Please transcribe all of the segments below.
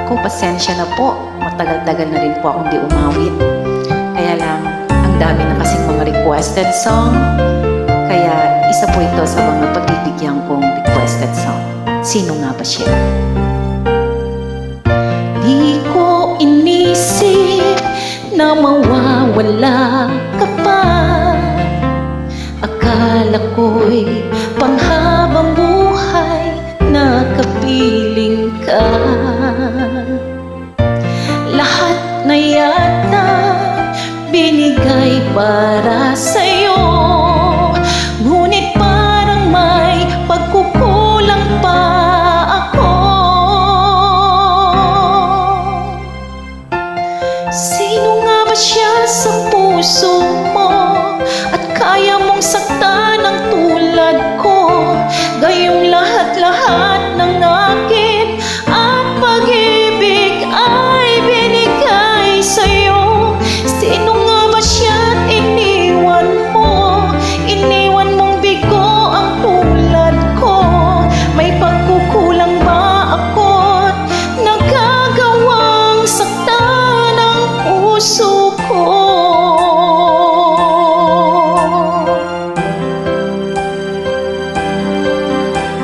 Naku, pasensya na po. Matagal-tagal na rin po akong di umawit. Kaya lang, ang dami na kasing mga requested song. Kaya isa po ito sa mga pagbibigyan kong requested song. Sino nga ba siya? Di ko inisip na mawawala ka pa. Akala ko'y panghabang buhay na kapiling ka. Lahat na yata binigay para sa'yo, ngunit parang may pagkukulang pa ako. Sino nga ba siya sa puso mo at kaya mong saktan ng tulad ko? Gayong lahat-lahat ng akin at pag-ibig ay binigay sa'yo. Sino nga ba siya at iniwan mo? Iniwan mong bigo ang tulad ko. May pagkukulang ba ako't nagagawang saktan ang puso ko?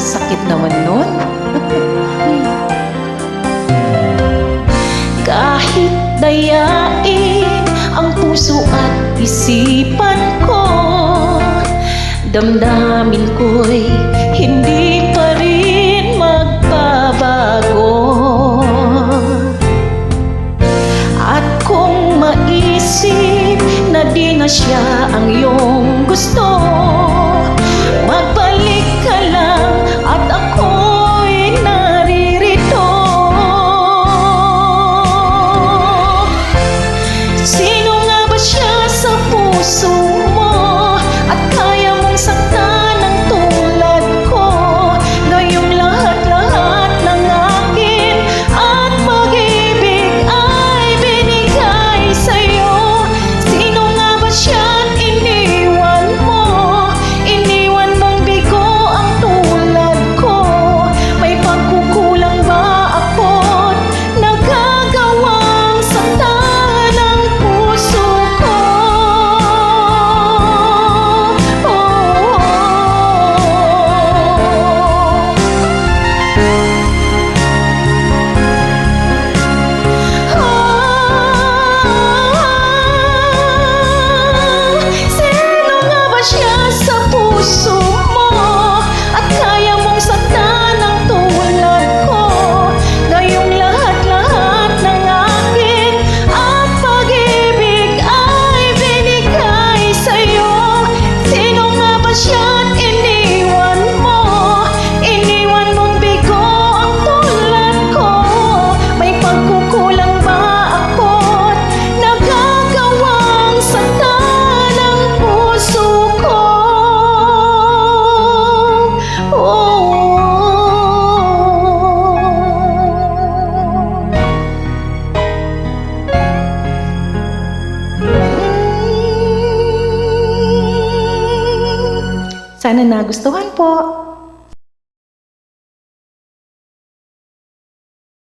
Sakit naman nun. Kahit dayain ang puso at isipan ko, damdamin ko'y hindi pa rin magbabago. At kung maisip na di na siya ang iyong gusto, magbalik ka lang at ako'y naririto. Sino nga ba siya sa puso mo at kaya mong saktan ng tulad ko? Ngayong lahat-lahat ng akin at pag-ibig ay binigay sa'yo. Sino nga ba siya at iniwan mo? Iniwan mong bigo ang tulad ko. May pagkukulang ba ako't nagagawang saktan ang puso ko? Sino nga ba siya sa puso mo at kaya mong saktan ang tulad ko? Ngayong lahat-lahat ng akin at pag-ibig ay binigay sa'yo. Sino nga ba siya at iniwan mo? Iniwan mong bigo ang tulad ko. May pagkukulang ba ako't nagagawang saktan ang puso ko? Sana nagustuhan po.